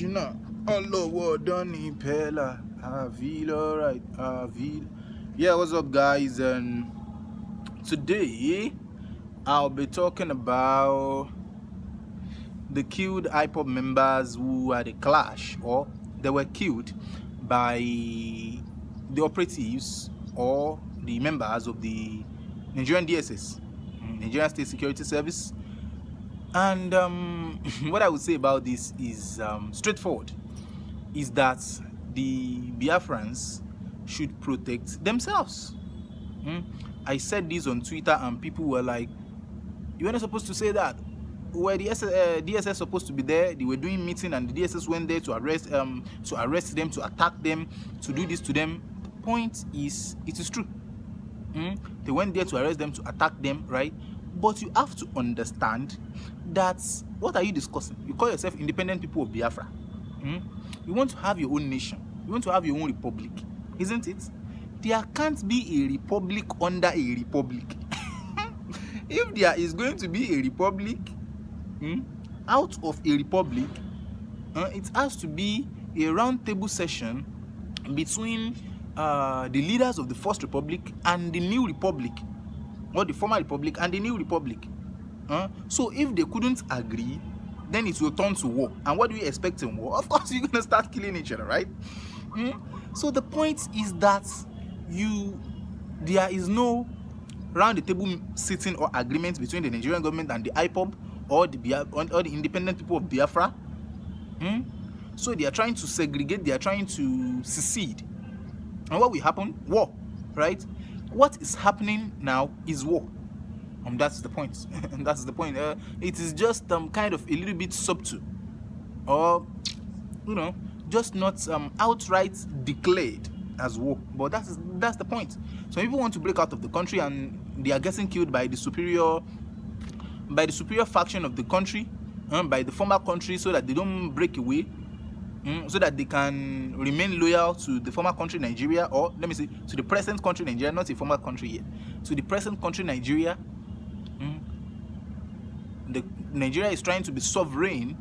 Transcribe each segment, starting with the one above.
Shina, Allah Dani Pella, Avil, alright, Avil. Yeah, what's up, guys? And today I'll be talking about the killed IPOB members who had a clash, or they were killed by the operatives or the members of the Nigerian DSS, Nigerian State Security Service. And what I would say about this is straightforward, is that the Biafrans should protect themselves. I said this on Twitter and people were like, you were not supposed to say that. Were the DSS supposed to be there? They were doing meeting and the DSS went there to arrest them, to attack them, to do this to them. The point is, it is true. They went there to arrest them, to attack them, right? But you have to understand that, what are you discussing? You call yourself independent people of Biafra. You want to have your own nation. You want to have your own republic, isn't it? There can't be a republic under a republic. If there is going to be a republic out of a republic, it has to be a round table session between the leaders of the first republic and the new republic, or the former republic and the new republic. So if they couldn't agree, then it will turn to war. And what do we expect in war? Of course, you're gonna start killing each other, right? So the point is that there is no round the table sitting or agreement between the Nigerian government and the IPOB or the independent people of Biafra. So they are trying to segregate, they are trying to secede. And what will happen? War, right? What is happening now is war. That's the point. That's the point. It is just kind of a little bit subtle, or just not outright declared as war. But that's the point. So people want to break out of the country and they are getting killed by the superior faction of the country, by the former country, so that they don't break away, so that they can remain loyal to the former country Nigeria, or let me say to the present country Nigeria, not a former country yet, to the present country Nigeria. Nigeria is trying to be sovereign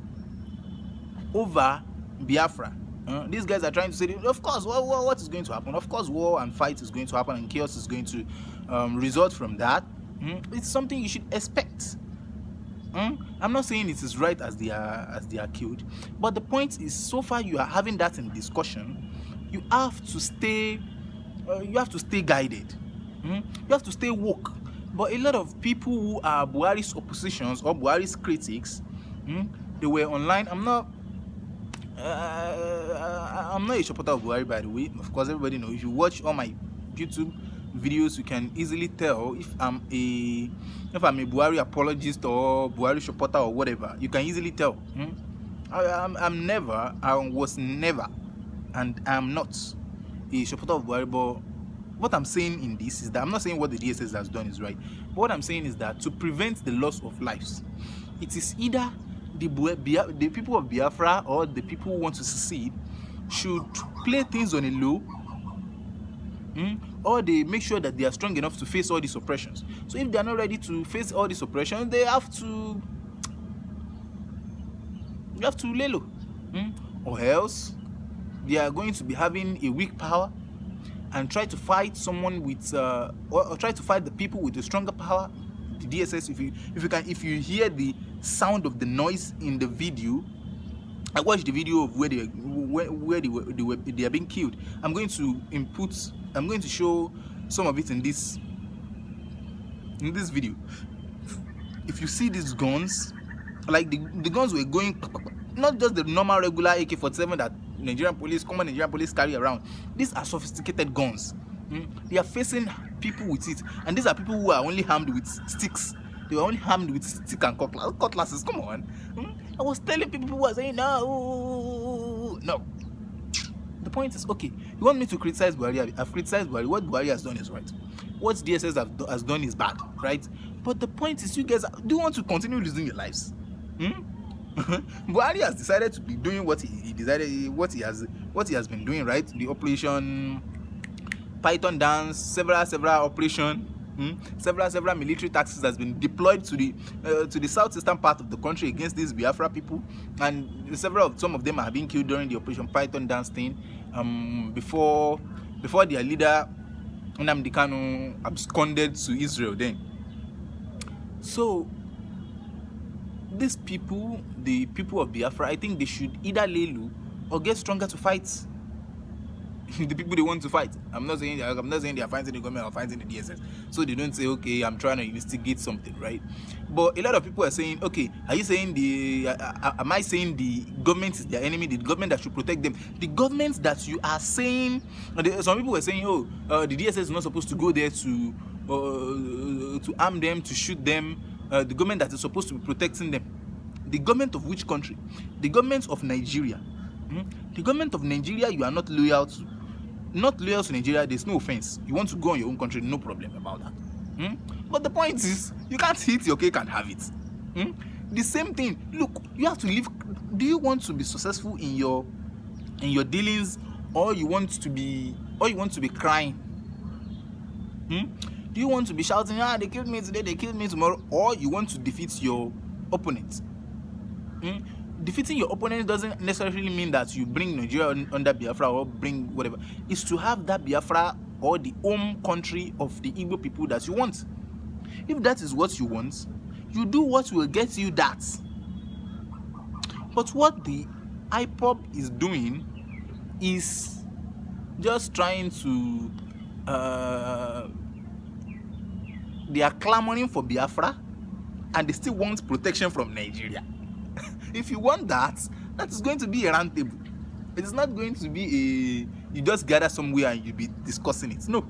over Biafra. These guys are trying to say, of course, what is going to happen? Of course, war and fight is going to happen, and chaos is going to result from that. It's something you should expect. I'm not saying it is right as they are killed, but the point is, so far you are having that in discussion, you have to stay guided. You have to stay woke. But a lot of people who are Buhari's oppositions or Buhari's critics, they were online. I'm not a supporter of Buhari, by the way. Of course, everybody knows. If you watch all my YouTube videos, you can easily tell if I'm a Buhari apologist or Buhari supporter or whatever. You can easily tell. I was never, and I'm not a supporter of Buhari. But what I'm saying in this is that I'm not saying what the DSS has done is right. But what I'm saying is that to prevent the loss of lives, it is either the people of Biafra or the people who want to secede should play things on a low, or they make sure that they are strong enough to face all these oppressions. So if they are not ready to face all these oppressions, they have to lay low, or else they are going to be having a weak power and try to fight someone with or try to fight the people with a stronger power. The DSS, if you hear the sound of the noise in the video, I watched the video of where they are being killed. I'm going to show some of it in this video. If you see these guns, like the guns were going, not just the normal regular AK-47 that common Nigerian police carry around. These are sophisticated guns. They are facing people with it, and these are people who are only armed with sticks. They were only armed with stick and cutlasses. Come on. I was telling people who are saying no. The point is, okay, you want me to criticize Buhari? I've criticized Buhari. What Buhari has done is right. What DSS has done is bad, right? But the point is, you guys do want to continue losing your lives. Buhari has decided to be doing what he has been doing, right? The Operation Python Dance, several operation, Several military taxes has been deployed to the southeastern part of the country against these Biafra people, and some of them have been killed during the Operation Python dance thing, before their leader Nnamdi Kanu absconded to Israel then. So these people, the people of Biafra, I think they should either lay low or get stronger to fight the people they want to fight. I'm not saying they are fighting the government or fighting the DSS. So they don't say, okay, I'm trying to investigate something, right? But a lot of people are saying, okay, are you saying am I saying the government is their enemy, the government that should protect them? The government that you are saying, some people were saying, oh, the DSS is not supposed to go there to arm them, to shoot them. The government that is supposed to be protecting them. The government of which country? The government of Nigeria. The government of Nigeria you are not loyal to. Not loyal to Nigeria, there's no offense. You want to go on your own country, no problem about that. But the point is, you can't eat your cake and have it. The same thing. Look, you have to live. Do you want to be successful in your dealings, or you want to be crying? Do you want to be shouting, they killed me today, they killed me tomorrow, or you want to defeat your opponent? Defeating your opponent doesn't necessarily mean that you bring Nigeria under Biafra or bring whatever. It's to have that Biafra or the home country of the Igbo people that you want. If that is what you want, you do what will get you that. But what the IPOB is doing is just trying to they are clamoring for Biafra and they still want protection from Nigeria. If you want that, that is going to be a round table. It is not going to be you just gather somewhere and you'll be discussing it. No.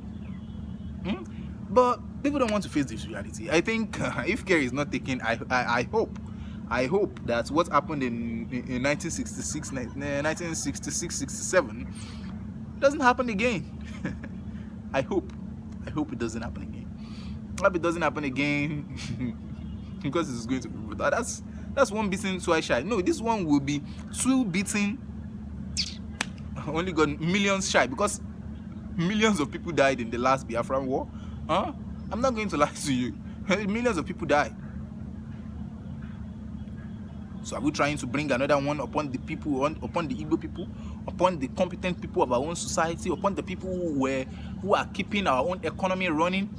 But people don't want to face this reality. I think if care is not taken, I hope that what happened in 1966, 67 doesn't happen again. I hope it doesn't happen again. I hope it doesn't happen again because it's going to be brutal. That's one beating twice shy. No, this one will be two beating, only got millions shy, because millions of people died in the last Biafran war. I'm not going to lie to you. Millions of people died. So are we trying to bring another one upon the people, upon the Igbo people, upon the competent people of our own society, upon the people who are keeping our own economy running?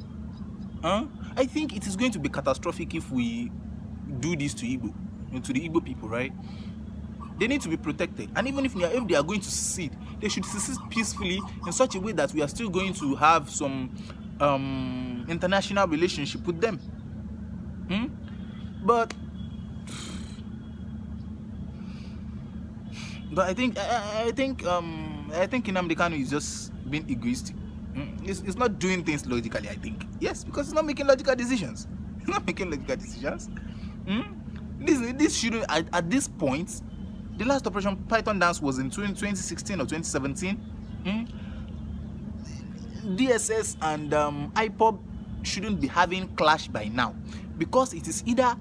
I think it is going to be catastrophic if we do this to the Igbo people, right? They need to be protected, and even if they are going to secede, they should secede peacefully in such a way that we are still going to have some international relationship with them. But I think Nnamdi Kanu is just being egoistic. It's not doing things logically, I think. Yes, because it's not making logical decisions. It's not making logical decisions. This shouldn't, at this point, the last Operation Python dance was in 2016 or 2017. DSS and IPOB shouldn't be having clash by now, because it is either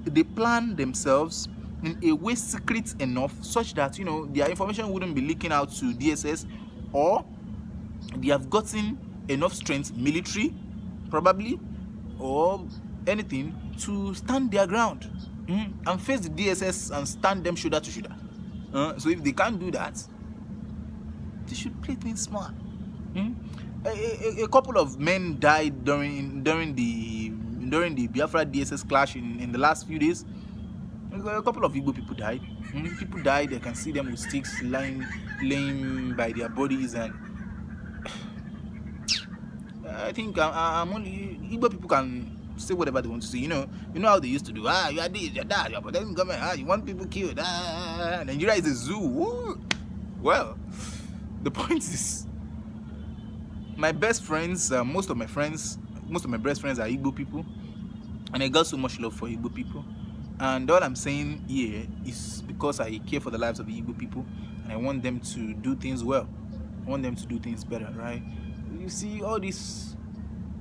they plan themselves in a way secret enough such that their information wouldn't be leaking out to DSS, or they have gotten enough strength, military probably, or anything, to stand their ground and face the DSS and stand them shoulder to shoulder. So if they can't do that, they should play things smart. A couple of men died during the Biafra DSS clash in the last few days. A couple of Igbo people died. People died. They can see them with sticks laying by their bodies, and I think Igbo people can say whatever they want to say. You know how they used to do. You are this, you are that, you are protecting government. You want people killed. Nigeria is a zoo. Woo. Well, the point is, my best friends, most of my best friends are Igbo people, and I got so much love for Igbo people. And all I'm saying here is because I care for the lives of the Igbo people, and I want them to do things well. I want them to do things better, right? You see, all this.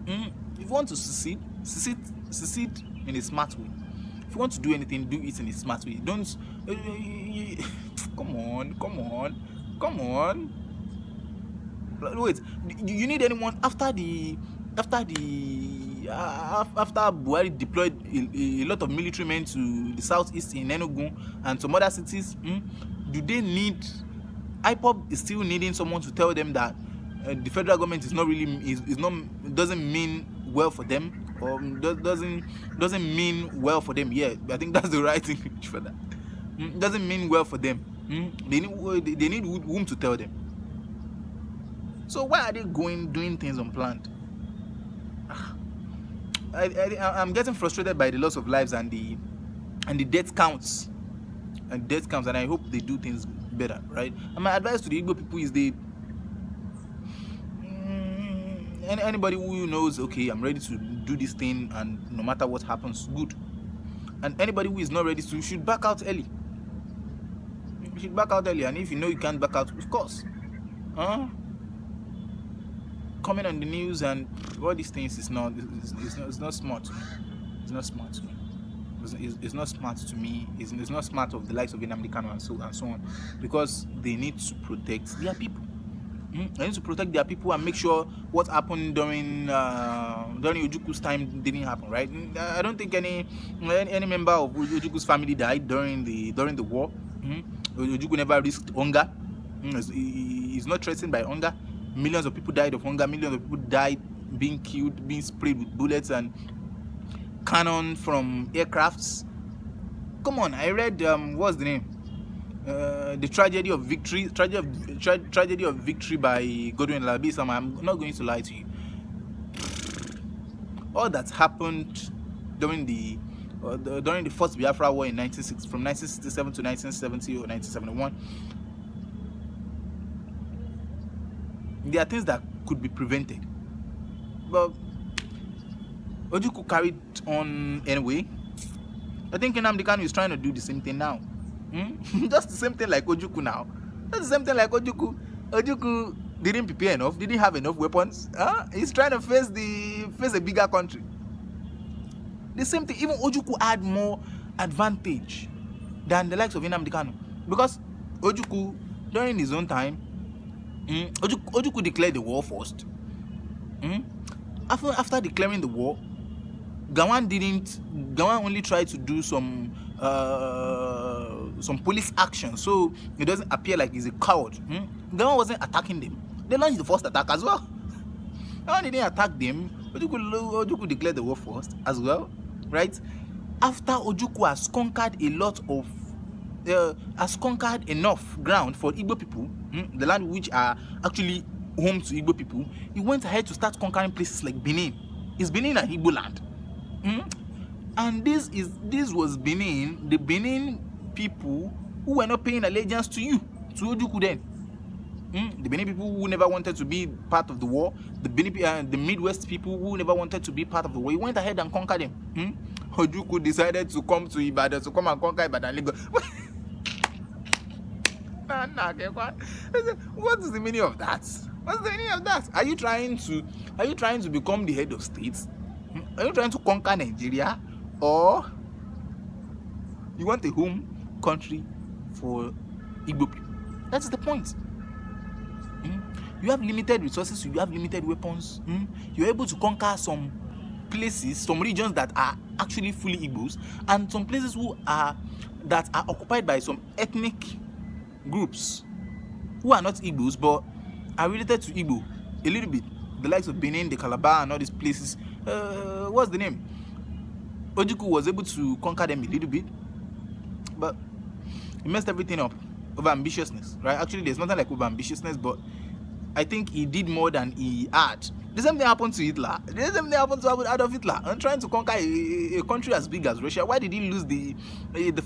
If you want to secede in a smart way. If you want to do anything, do it in a smart way. Don't. Come on. Wait. You need anyone after the after Buhari deployed a lot of military men to the southeast in Enugu and some other cities, do they need IPOB is still needing someone to tell them that the federal government is not really doesn't mean well for them, or doesn't mean well for them. Yeah, I think that's the right thing for that. Doesn't mean well for them. They need whom to tell them. So why are they doing things unplanned? I'm getting frustrated by the loss of lives and the death counts, and I hope they do things better, right? And my advice to the Igbo people is anybody who knows, okay, I'm ready to do this thing, and no matter what happens, good. And anybody who is not ready to should back out early. You should back out early, and if you know you can't back out, of course, coming on the news and all these things is not smart. It's not smart to me. It's not smart to me. It's not smart of the likes of Nnamdi Kanu and so on, because they need to protect their people. They need to protect their people and make sure what happened during Ojuku's time didn't happen, right? I don't think any member of Ojuku's family died during the war. Ojuku never risked hunger. He's not threatened by hunger. Millions of people died of hunger. Millions of people died being killed, being sprayed with bullets and cannon from aircrafts. Come on, I read what's the name? The Tragedy of Victory. Tragedy of Victory by Godwin Labisam. I'm not going to lie to you. All that happened during the first Biafra war in 1960, from 1967 to 1970 or 1971. There are things that could be prevented, but Ojuku carried on anyway. I think Nnamdi Kanu is trying to do the same thing now. Just the same thing like Ojuku now. That's the same thing like Ojuku. Ojuku didn't prepare enough, didn't have enough weapons. He's trying to face a bigger country. The same thing. Even Ojuku had more advantage than the likes of Nnamdi Kanu, because Ojuku during his own time, Ojuku declared the war first. After declaring the war, Gawan only tried to do some police action, so it doesn't appear like he's a coward. Gawan wasn't attacking them. They launched the first attack as well. Gawan didn't attack them. Ojuku declared the war first as well, right? After Ojuku has conquered enough ground for Igbo people, the land which are actually home to Igbo people, he went ahead to start conquering places like Benin. Is Benin an Igbo land? And this was Benin, the Benin people who were not paying allegiance to Ojuku then. The Benin people who never wanted to be part of the war, the Midwest people who never wanted to be part of the war, he went ahead and conquered them. Ojuku decided to come to Ibadan, to come and conquer Ibadan, Lagos. What is the meaning of that? What's the meaning of that? Are you trying to become the head of state? Are you trying to conquer Nigeria, or you want a home country for Igbo people? That's the point. You have limited resources, you have limited weapons. You're able to conquer some places, some regions that are actually fully Igbos, and some places that are occupied by some ethnic groups who are not Igbos but are related to Igbo a little bit. The likes of Benin, the Calabar, and all these places. What's the name? Ojuku was able to conquer them a little bit, but he messed everything up over ambitiousness, right? Actually, there's nothing like over ambitiousness, but I think he did more than he had. The same thing happened to Hitler. The same thing happened to Adolf Hitler. And trying to conquer a country as big as Russia. Why did he lose the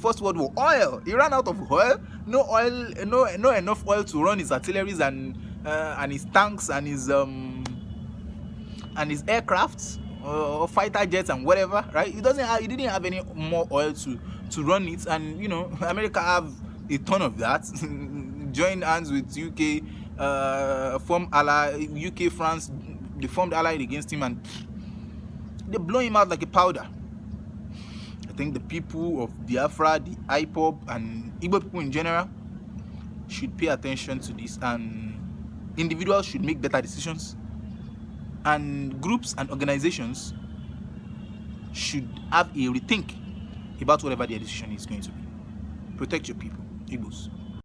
First World War? Oil. He ran out of oil. No oil. No enough oil to run his artilleries and his tanks and his aircrafts or fighter jets and whatever. Right? He didn't have any more oil to run it. And America have a ton of that. Joined hands with UK, formed ally. UK, France. They formed allied against him and they blow him out like a powder. I think the people of Biafra, the IPOB, and Igbo people in general should pay attention to this, and individuals should make better decisions. And groups and organizations should have a rethink about whatever their decision is going to be. Protect your people, Igbos.